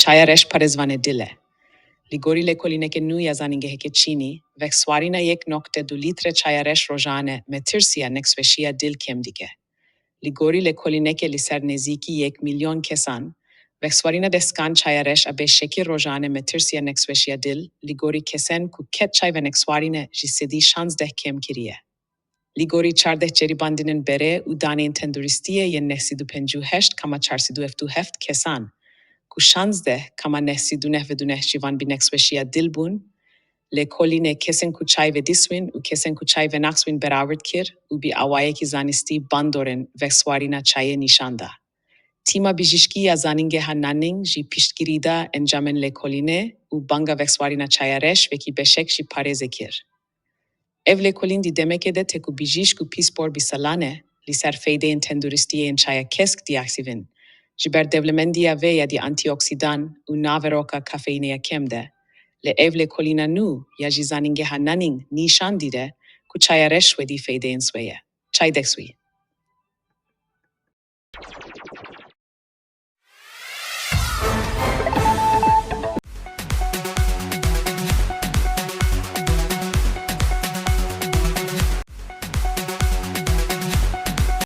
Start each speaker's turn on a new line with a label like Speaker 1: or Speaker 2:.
Speaker 1: Çaya parêzvanê dile. Li gorî lêkolîneke nû ya zanîngeheke Çînî, vexwarina yek noqte du lître çaya rojane, metirsiya nexweşiya dil kem dike. Li gorî lêkolîneke li ser nêzîkî 1 milyon kesan, vexwarina deskan çaya a beşekî rojane metirsiya nexweşiya dil, li gorî kesen ku ket çay ve nexwarine ji sedî 16 kem kiriye. Li gorî 14 ceribandinin bere û danên tenduristiye yên 958,477 kesan, ku 16,929 jivan bi nexweşiya dil bûn, lêkolînê kesên ku çay ve diswin û kesên ku çay ve naxwin berawirt kir û bi awayekî zanistî bandorin vexwarina çayê nîşan da. Tîma bijîşkî ya zanîngeha nanîng jî piştgirî da encamên lêkolînê û banga vexwarina çaya vekî beşek jî parêzê kir. Ev lêkolîn dî demekê de tê ku bijîşk û pîspor bi salane, li ser feydeyên tenduristiyên çaya kesk diaksivin, ji ber devlemendiya vê ya di antioksidan û naveroka kafeîneya kem de, li ev lêkolîna nû ya jî zanîngeha nanîng nîşan dîre ku çaya wedî feydeyên swê ye. Çaydek swî.